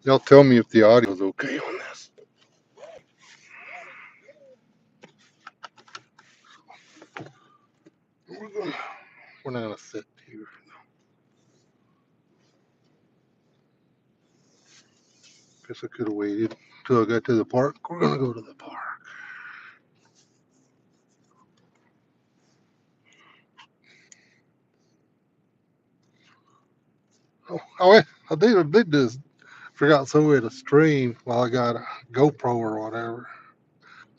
Y'all tell me if the audio's okay on this. We're not gonna sit here. Guess I could have waited till I got to the park. We're gonna go to the park. I did this. Forgot somewhere to stream while I got a GoPro or whatever.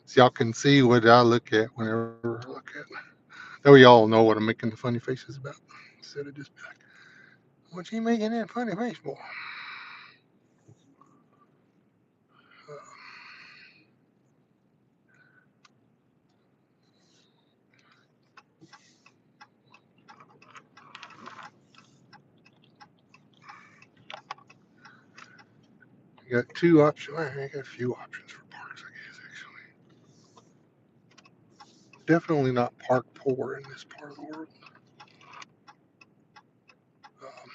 So y'all can see what I look at whenever I look at. That way y'all know what I'm making the funny faces about. Instead of just back. What you making that funny face for? You got two options. I got a few options for parks, I guess, actually. Definitely not park poor in this part of the world. Um,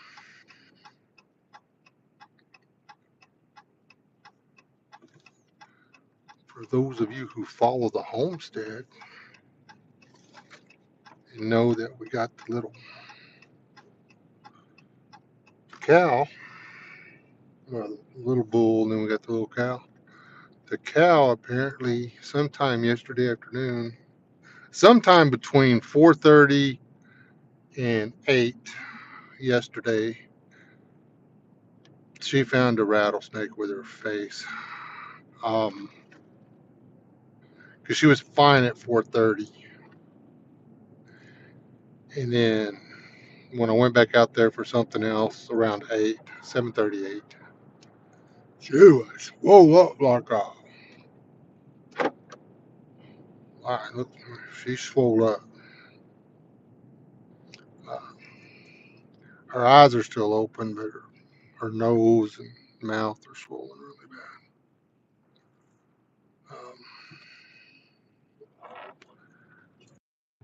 for those of you who follow the homestead, you know that we got the little cow, well, the little bull, and then we got the little cow. The cow apparently sometime yesterday afternoon, sometime between 4:30 and 8 yesterday, she found a rattlesnake with her face. Um, because she was fine at 4:30, and then when I went back out there for something else around 7:38, she was swole up like a. Look, she's swole up. Uh, her eyes are still open, but her nose and mouth are swollen really bad.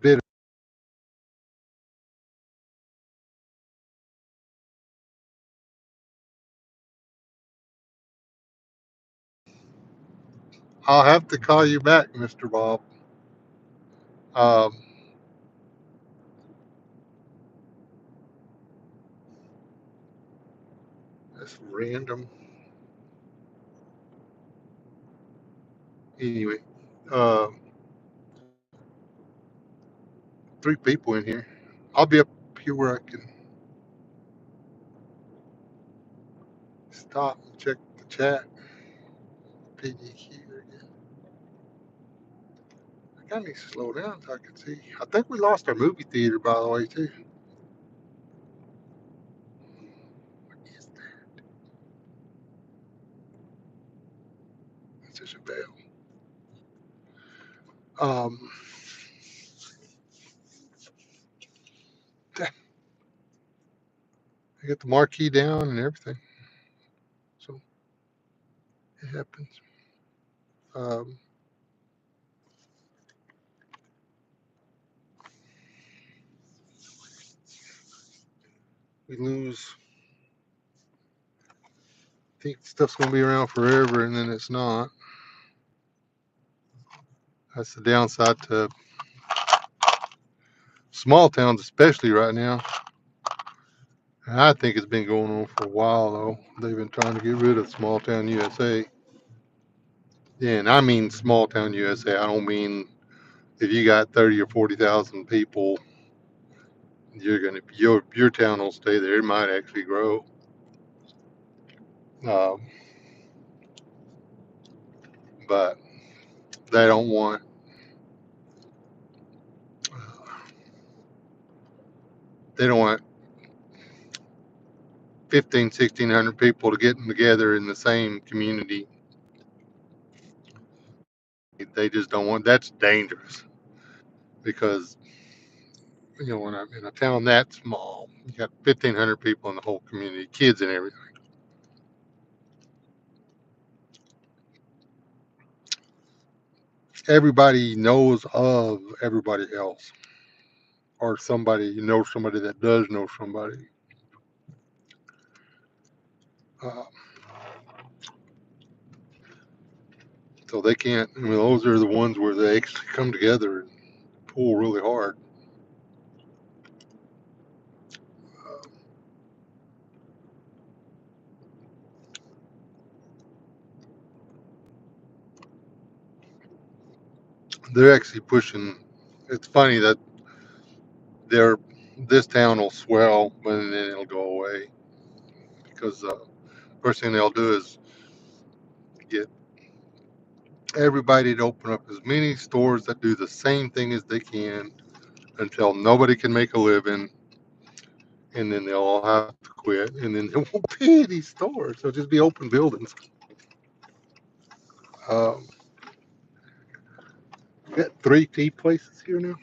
Bit. I'll have to call you back, Mr. Bob. Um, that's random. Anyway, uh, three people in here. I'll be up here where I can stop and check the chat. PDQ again. I kind of need to slow down so I can see. I think we lost our movie theater, by the way, too. What is that? It's just a bell. Um, I got the marquee down and everything, so it happens. Um, we lose. Think stuff's gonna be around forever, and then it's not. That's the downside to small towns, especially right now. And I think it's been going on for a while, though. They've been trying to get rid of small town USA. Yeah, and I mean small town USA. I don't mean if you got 30 or 40,000 people, your town will stay there. It might actually grow. Um, but they don't want they don't want 15, 1,600 people to get together in the same community. They just don't want. That's dangerous because in a town that small, you got 1,500 people in the whole community, kids and everything. Everybody knows of everybody else, or somebody that does know somebody. Uh, So they can't. I mean, those are the ones where they actually come together and pull really hard. Uh, they're actually pushing. It's funny that they're this town will swell, but then it'll go away because first thing they'll do is get everybody to open up as many stores that do the same thing as they can until nobody can make a living, and then they'll all have to quit, and then there won't be any stores. There'll just be open buildings. Um, we got three tea places here now.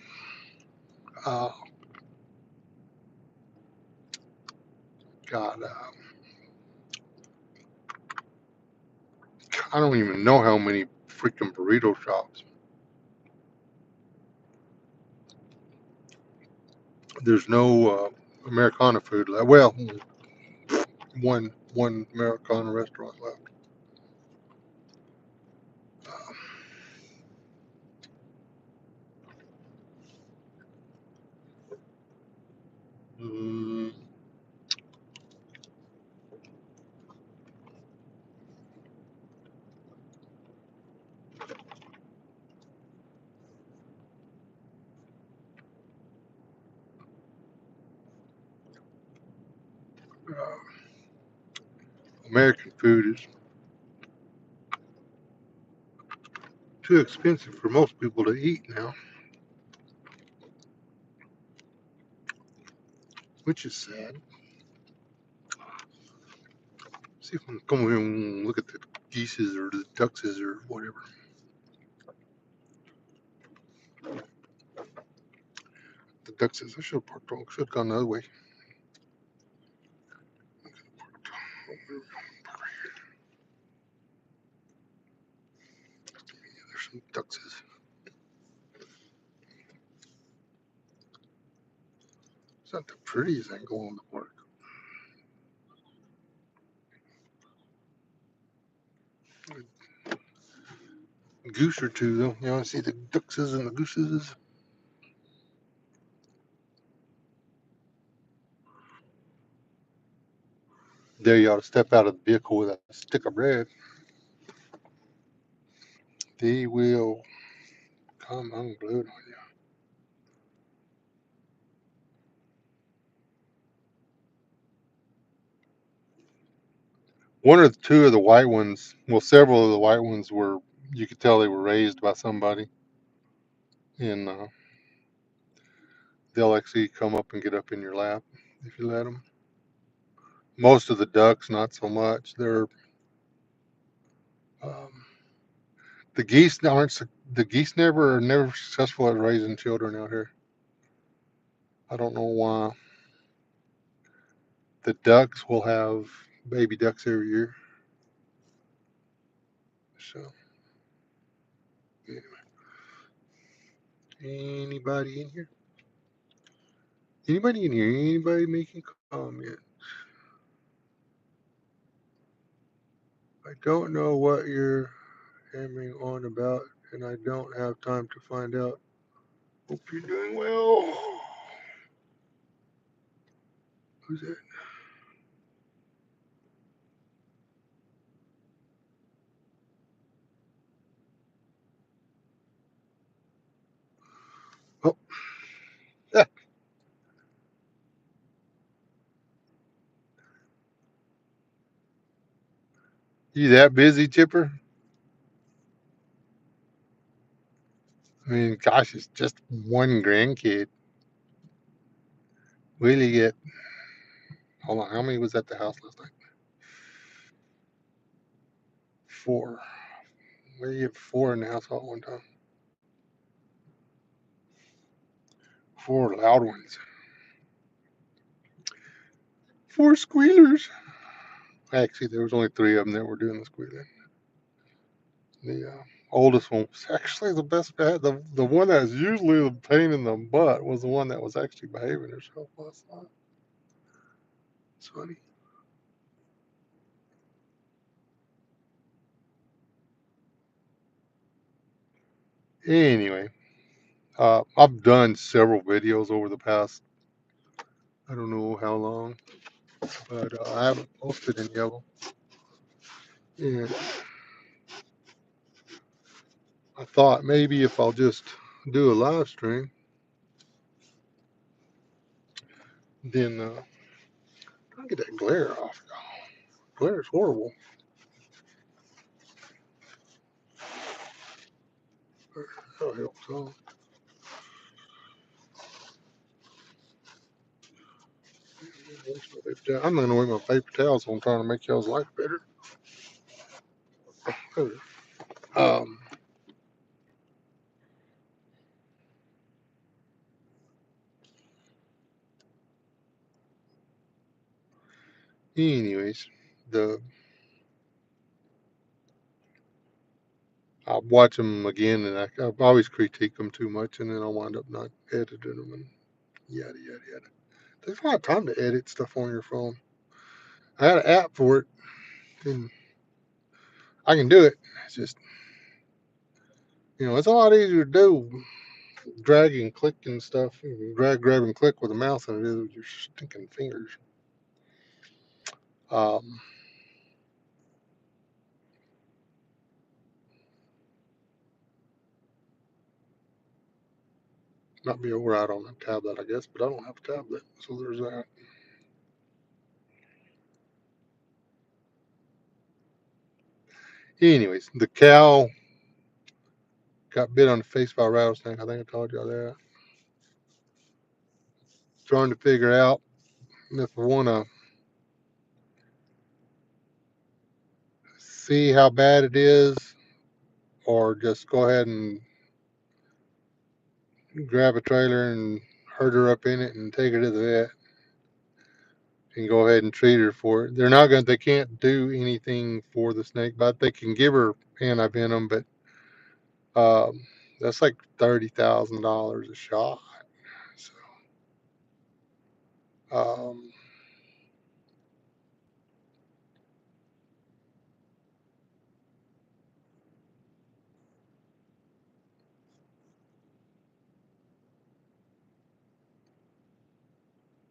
Uh, God, I don't even know how many freaking burrito shops. There's no Americana food left. Well, one Americana restaurant left. Mm, uh, American food is too expensive for most people to eat now, which is sad. See if I can come over here and look at the geeses or the duckses or whatever. The duckses. I should have parked on. Should have gone the other way. There's some duckses. It's not the prettiest angle on the park. A goose or two though. You want to see the duckses and the gooses? There you ought to step out of the vehicle with a stick of bread. They will come unglued on you. One or two of the white ones, well, several of the white ones were, you could tell they were raised by somebody, and they'll actually come up and get up in your lap if you let them. Most of the ducks, not so much. They're um, the geese aren't. The geese never are never successful at raising children out here. I don't know why. The ducks will have baby ducks every year. So, anybody in here? Anybody in here? Anybody making comment? I don't know what you're hammering on about, and I don't have time to find out. Hope you're doing well. Who's that? Oh, yeah. You that busy, Chipper? I mean, gosh, it's just one grandkid. Will you get, hold on, how many was at the house last night? Four. Where you get four in the house all at one time? Four loud ones. Four squealers. Actually, there was only three of them that were doing the squealing. The oldest one was actually the best bet. The one that's usually the pain in the butt was the one that was actually behaving herself last night. It's funny. Anyway, I've done several videos over the past, I don't know how long, but I haven't posted any of them. And I thought maybe if I'll just do a live stream, then I'll get that glare off. Glare is horrible. That'll help some. I'm not gonna wear my paper towels. So I'm trying to make y'all's life better. Um. Anyways, the I'll watch them again, and I always critique them too much, and then I'll wind up not editing them, and yada yada yada. There's a lot of time to edit stuff on your phone. I had an app for it, and I can do it. It's just, it's a lot easier to do drag and click and stuff. You can drag, grab, and click with a mouse than it is with your stinking fingers. Um, Not be over out on a tablet, I guess, but I don't have a tablet, so there's that. Anyways, the cow got bit on the face by a rattlesnake. I think I told y'all that. Trying to figure out if I want to see how bad it is or just go ahead and grab a trailer and herd her up in it and take her to the vet and go ahead and treat her for it. They can't do anything for the snake bite. They can give her antivenom, but um, that's like $30,000 a shot. So, um,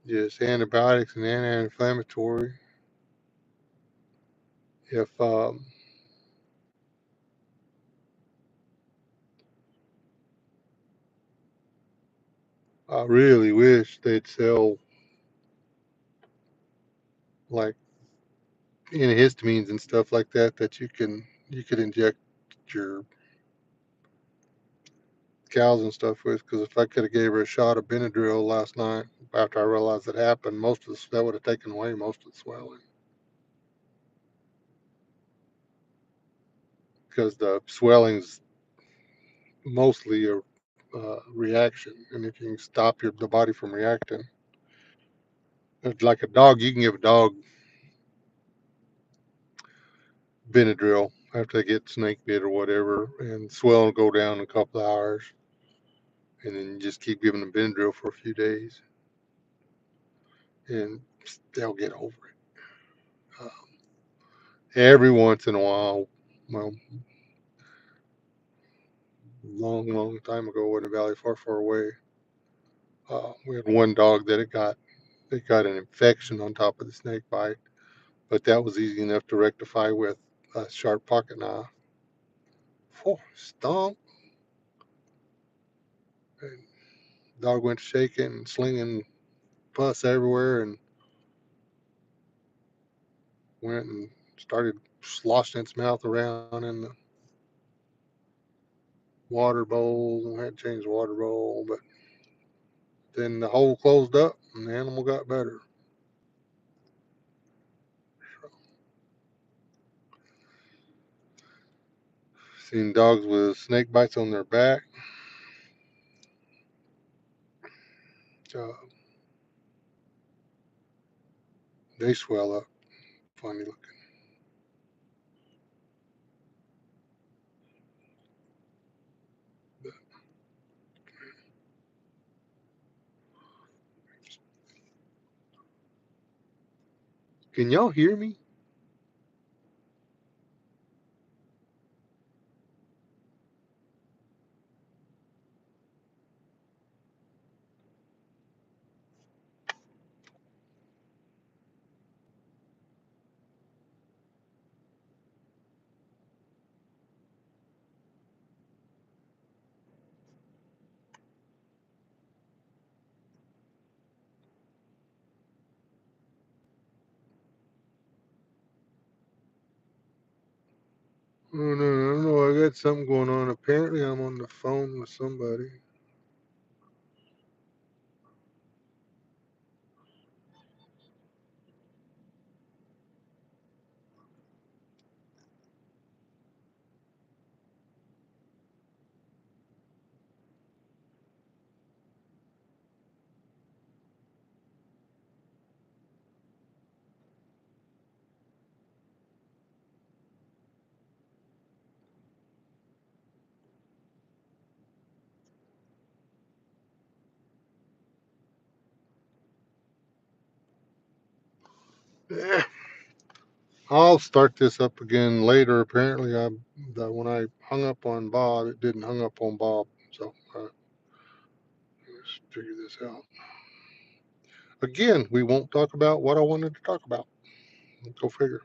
just antibiotics and anti-inflammatory. If I really wish they'd sell like antihistamines and stuff like that you could inject your cows and stuff with. Because if I could have gave her a shot of Benadryl last night after I realized it happened, that would have taken away most of the swelling. Because the swelling's mostly a reaction, and if you can stop the body from reacting, it's like a dog, you can give a dog Benadryl after they get snake bit or whatever, and swell will go down in a couple of hours, and then you just keep giving them Benadryl for a few days, and they'll get over it. Uh, every once in a while, well, long time ago in a valley far away, we had one dog that it got an infection on top of the snake bite, but that was easy enough to rectify with a sharp pocket knife. Oh, stomp! And dog went shaking and slinging pus everywhere, and went and started sloshing its mouth around in the water bowl, and had to change the water bowl. But then the hole closed up, and the animal got better. Seen dogs with snake bites on their back. Uh, they swell up, funny looking. Can y'all hear me? Oh no, I don't know. I got something going on. Apparently, I'm on the phone with somebody. Eh, I'll start this up again later. Apparently, when I hung up on Bob, it didn't hung up on Bob. So let's figure this out. Again, we won't talk about what I wanted to talk about. Go figure.